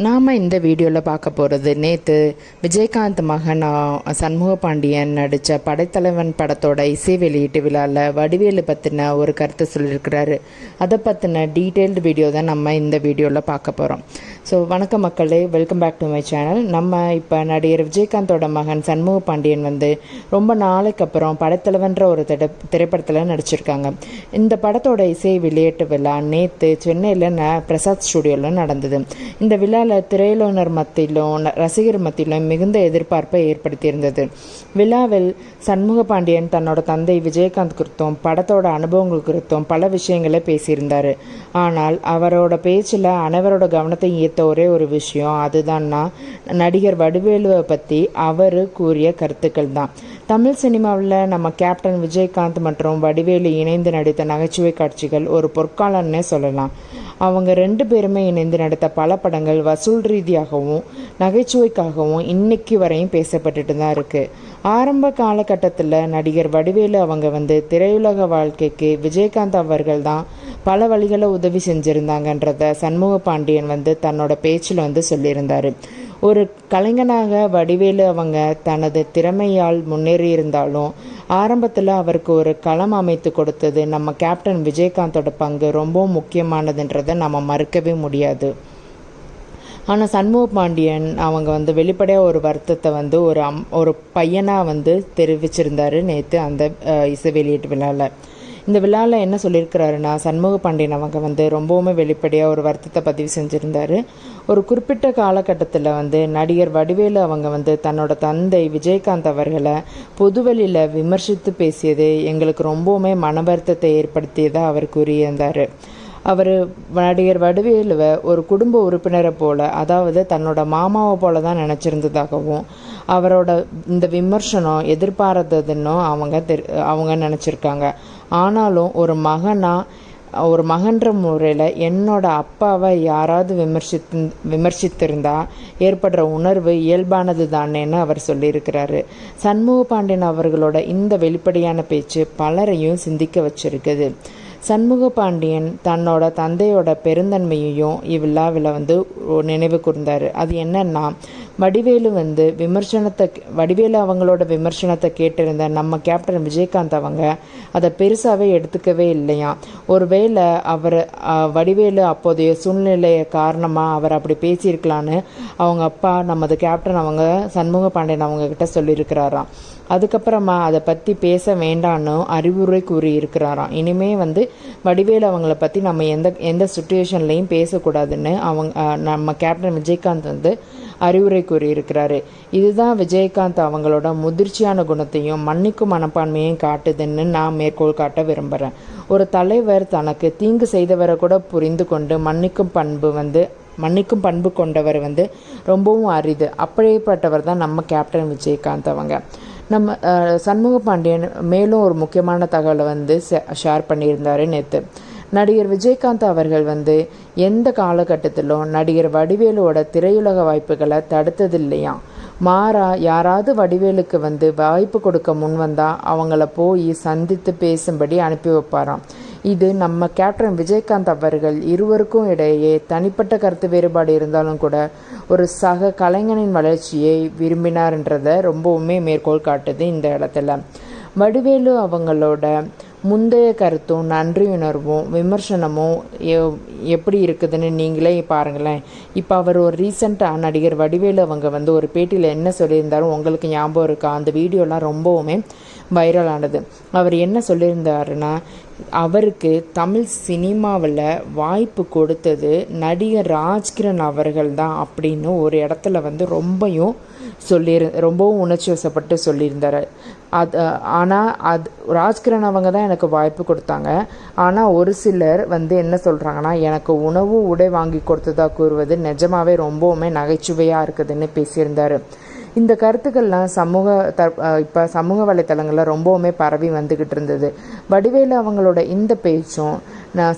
நாம் இந்த வீடியோவில் பார்க்க போகிறது நேற்று விஜயகாந்த் மகன் சண்முக பாண்டியன் நடித்த படைத்தலைவன் படத்தோட இசை வெளியீட்டு விழாவில் வடிவேலு பற்றின ஒரு கருத்து சொல்லியிருக்கிறாரு. அதை பற்றின டீட்டெயில்டு வீடியோ தான் நம்ம இந்த வீடியோவில் பார்க்க போகிறோம். ஸோ வணக்கம் மக்களே, welcome back to my channel. நம்ம இப்போ நடிகர் விஜயகாந்தோட மகன் சண்முக பாண்டியன் ரொம்ப நாளைக்கு அப்புறம் படைத்தலைவன்ற ஒரு திரைப்படத்தில் நடிச்சிருக்காங்க. இந்த படத்தோட இசை வெளியீட்டு விழா நேற்று சென்னையில் பிரசாத் ஸ்டுடியோவில் நடந்தது. இந்த விழா திரையுலகினர் மத்தியிலும் ரசிகர் மத்தியிலும் மிகுந்த எதிர்பார்ப்பை ஏற்படுத்தியிருந்தது. விழாவில் சண்முக பாண்டியன் தன்னோட தந்தை விஜயகாந்த் குறித்தும் படத்தோட அனுபவங்கள் குறித்தும் பல விஷயங்களை பேசியிருந்தார். ஆனால் அவரோட பேச்சில் அனைவரோட கவனத்தை ஈர்த்த ஒரே ஒரு விஷயம் அதுதான்னா நடிகர் வடிவேலுவை பற்றி அவர் கூறிய கருத்துக்கள் தான். தமிழ் சினிமாவில் நம்ம கேப்டன் விஜயகாந்த் மற்றும் வடிவேலு இணைந்து நடித்த நகைச்சுவை காட்சிகள் ஒரு பொற்காலன்னே சொல்லலாம். அவங்க ரெண்டு பேருமே இணைந்து நடித்த பல படங்கள் வசூல் ரீதியாகவும் நகைச்சுவைக்காகவும் இன்னைக்கு வரையும் பேசப்பட்டுட்டு தான் இருக்குது. ஆரம்ப காலகட்டத்தில் நடிகர் வடிவேலு அவங்க திரையுலக வாழ்க்கைக்கு விஜயகாந்த் அவர்கள் தான் பல வழிகளை உதவி செஞ்சுருந்தாங்கன்றத சண்முக பாண்டியன் தன்னோட பேச்சில் சொல்லியிருந்தார். ஒரு கலைஞனாக வடிவேலு அவங்க தனது திறமையால் முன்னேறி இருந்தாலும் ஆரம்பத்தில் அவருக்கு ஒரு களம் அமைத்து கொடுத்தது நம்ம கேப்டன் விஜயகாந்தோட பங்கு ரொம்பவும் முக்கியமானதுன்றதை நம்ம மறுக்கவே முடியாது. ஆனால் சண்முக பாண்டியன் அவங்க வெளிப்படையாக ஒரு வருத்தத்தை ஒரு பையனாக தெரிவிச்சிருந்தாரு நேற்று அந்த இசை வெளியீட்டு விழாவில். இந்த விழாவில் என்ன சொல்லியிருக்கிறாருன்னா, சண்முக பாண்டியன் அவங்க ரொம்பவுமே வெளிப்படையாக ஒரு வருத்தத்தை பதிவு செஞ்சுருந்தார். ஒரு குறிப்பிட்ட காலகட்டத்தில் நடிகர் வடிவேலு அவங்க தன்னோட தந்தை விஜயகாந்த் அவர்களை பொதுவெளியில் விமர்சித்து பேசியது எங்களுக்கு ரொம்பவுமே மன வருத்தத்தை ஏற்படுத்தியதாக அவர் கூறியிருந்தார். அவர் நடிகர் வடிவேலுவை ஒரு குடும்ப உறுப்பினரை போல், அதாவது தன்னோட மாமாவை போல தான் நினச்சிருந்ததாகவும் அவரோட இந்த விமர்சனம் எதிர்பாராததுன்னும் அவங்க நினச்சிருக்காங்க. ஆனாலும் ஒரு மகன்ற முறையில் என்னோட அப்பாவை யாராவது விமர்சித்திருந்தா ஏற்படுற உணர்வு இயல்பானது தானேன்னு அவர் சொல்லியிருக்கிறாரு. சண்முக பாண்டியன் அவர்களோட இந்த வெளிப்படையான பேச்சு பலரையும் சிந்திக்க வச்சிருக்குது. சண்முக பாண்டியன் தன்னோட தந்தையோட பெருந்தன்மையையும் இவ்விழாவில் நினைவு கூர்ந்தார். அது என்னன்னா, வடிவேலு அவங்களோட விமர்சனத்தை கேட்டிருந்த நம்ம கேப்டன் விஜயகாந்த் அவங்க அதை பெருசாகவே எடுத்துக்கவே இல்லையா. ஒருவேளை வடிவேலு அப்போதைய சூழ்நிலைய காரணமாக அவர் அப்படி பேசியிருக்கலான்னு அவங்க அப்பா நமது கேப்டன் அவங்க சண்முக பாண்டியன் அவங்க கிட்ட சொல்லியிருக்கிறாராம். அதுக்கப்புறமா அதை பற்றி பேச வேண்டான்னு அறிவுரை கூறி இருக்கிறாராம். இனிமே வடிவேலு அவங்கள பற்றி நம்ம எந்த சுச்சுவேஷன்லையும் பேசக்கூடாதுன்னு நம்ம கேப்டன் விஜயகாந்த் அறிவுரை கூறியிருக்கிறாரு. இதுதான் விஜயகாந்த் அவங்களோட முதிர்ச்சியான குணத்தையும் மன்னிக்கும் மனப்பான்மையையும் காட்டுதுன்னு நான் மேற்கோள் காட்ட விரும்புகிறேன். ஒரு தலைவர் தனக்கு தீங்கு செய்தவரை கூட புரிந்து கொண்டு மன்னிக்கும் பண்பு கொண்டவர் ரொம்பவும் அரிது. அப்படிப்பட்டவர் தான் நம்ம கேப்டன் விஜயகாந்த் அவங்க. நம்ம சண்முக பாண்டியன் மேலும் ஒரு முக்கியமான தகவலை ஷேர் பண்ணியிருந்தார் நேற்று. நடிகர் விஜயகாந்த் அவர்கள் எந்த காலகட்டத்திலும் நடிகர் வடிவேலுவோட திரையுலக வாய்ப்புகளை தடுத்ததில்லையா. மாறா யாராவது வடிவேலுக்கு வாய்ப்பு கொடுக்க முன் வந்தால் அவங்கள போய் சந்தித்து பேசும்படி அனுப்பி வைப்பாராம். இது நம்ம கேப்டன் விஜயகாந்த் அவர்கள் இருவருக்கும் இடையே தனிப்பட்ட கருத்து வேறுபாடு இருந்தாலும் கூட ஒரு சக கலைஞனின் வளர்ச்சியை விரும்பினார்ன்றதை ரொம்பவுமே மேற்கோள் காட்டுது இந்த இடத்துல. வடிவேலு அவங்களோட முந்தைய கருத்தும் நன்றியுணர்வும் விமர்சனமும் எப்படி இருக்குதுன்னு நீங்களே பாருங்களேன். இப்போ அவர் ஒரு ரீசெண்டாக நடிகர் வடிவேலு அவங்க ஒரு பேட்டியில் என்ன சொல்லியிருந்தாலும் உங்களுக்கு ஞாபகம் இருக்கா? அந்த வீடியோலாம் ரொம்பவுமே வைரலானது. அவர் என்ன சொல்லியிருந்தாருன்னா, அவருக்கு தமிழ் சினிமாவில் வாய்ப்பு கொடுத்தது நடிகர் ராஜ்கிரண் அவர்கள் தான் அப்படின்னு ஒரு இடத்துல ரொம்பவும் உணர்ச்சி வசப்பட்டு சொல்லியிருந்தார். ஆனால் ராஜ்கிரண் அவங்க தான் எனக்கு வாய்ப்பு கொடுத்தாங்க. ஆனால் ஒரு சிலர் என்ன சொல்கிறாங்கன்னா, எனக்கு உணவு உடை வாங்கி கொடுத்ததா கூறுவது நிஜமாவே ரொம்பவுமே நகைச்சுவையாக இருக்குதுன்னு பேசியிருந்தார். இந்த கருத்துக்கள்லாம் இப்போ சமூக வலைத்தளங்களில் ரொம்பவுமே பரவி வந்துக்கிட்டு இருந்தது. வடிவேலு அவங்களோட இந்த பேச்சும்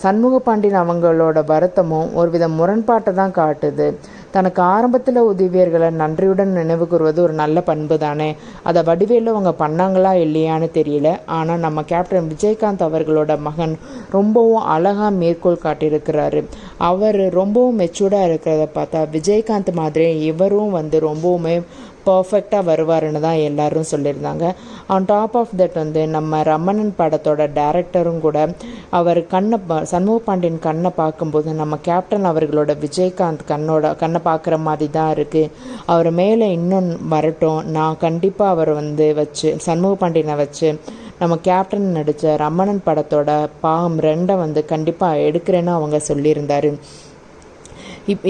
சண்முக பாண்டியன் அவங்களோட வருத்தமும் ஒருவித முரண்பாட்டை தான் காட்டுது. தனக்கு ஆரம்பத்தில் உதவியர்களை நன்றியுடன் நினைவு கூறுவது ஒரு நல்ல பண்பு தானே. அதை வடிவேலு அவங்க பண்ணாங்களா இல்லையான்னு தெரியல. ஆனால் நம்ம கேப்டன் விஜயகாந்த் அவர்களோட மகன் ரொம்பவும் அழகாக மேற்கோள் காட்டியிருக்கிறாரு. அவர் ரொம்பவும் மெச்சூர்டாக இருக்கிறத பார்த்தா விஜயகாந்த் மாதிரி இவரும் ரொம்பவுமே பர்ஃபெக்டாக வருவாருன்னு தான் எல்லாரும் சொல்லியிருந்தாங்க. ஆன் டாப் ஆஃப் தட் நம்ம ரமணன் படத்தோட டைரக்டரும் கூட அவர் சண்முக பாண்டியன் கண்ணை பார்க்கும்போது நம்ம கேப்டன் அவர்களோட விஜயகாந்த் கண்ணை பார்க்குற மாதிரி தான் இருக்குது. அவர் மேலே இன்னும் வரட்டும், நான் கண்டிப்பாக அவர் வச்சு சண்முக பாண்டியனை வச்சு நம்ம கேப்டன் நடித்த ரமணன் படத்தோட பாகம் 2 கண்டிப்பாக எடுக்கிறேன்னு அவங்க சொல்லியிருந்தார்.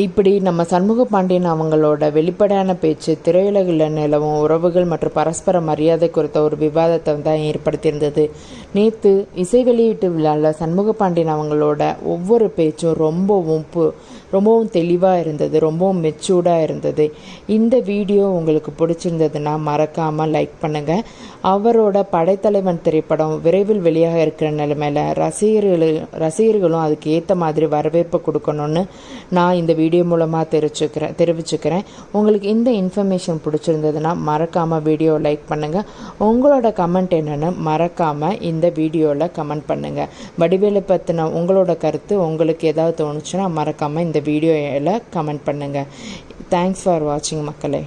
இப்படி நம்ம சண்முக பாண்டியன் அவங்களோட வெளிப்படையான பேச்சு திரையுலகில் நிலவும் உறவுகள் மற்றும் பரஸ்பர மரியாதை குறித்த ஒரு விவாதத்தை தான் ஏற்படுத்தியிருந்தது. நேற்று இசை வெளியீட்டு விழாவில் சண்முக பாண்டியன் அவங்களோட ஒவ்வொரு பேச்சும் ரொம்பவும் தெளிவாக இருந்தது, ரொம்பவும் மெச்சூர்டாக இருந்தது. இந்த வீடியோ உங்களுக்கு பிடிச்சிருந்ததுன்னா மறக்காமல் லைக் பண்ணுங்கள். அவரோட படைத்தலைவன் திரைப்படம் விரைவில் வெளியாக இருக்கிற நிலைமையில் ரசிகர்களும் அதுக்கு ஏற்ற மாதிரி வரவேற்பு கொடுக்கணும்னு நான் இந்த வீடியோ மூலமாக தெரிவிச்சுக்கிறேன். உங்களுக்கு இந்த இன்ஃபர்மேஷன் பிடிச்சிருந்ததுன்னா மறக்காமல் வீடியோ லைக் பண்ணுங்கள். உங்களோட கமெண்ட் என்னென்னு மறக்காமல் இந்த வீடியோவில் கமெண்ட் பண்ணுங்கள். வடிவேலு பற்றின உங்களோட கருத்து உங்களுக்கு ஏதாவது தோணுச்சுன்னா மறக்காமல் இந்த வீடியோவில் கமெண்ட் பண்ணுங்கள். தேங்க்ஸ் ஃபார் வாட்சிங் மக்களே.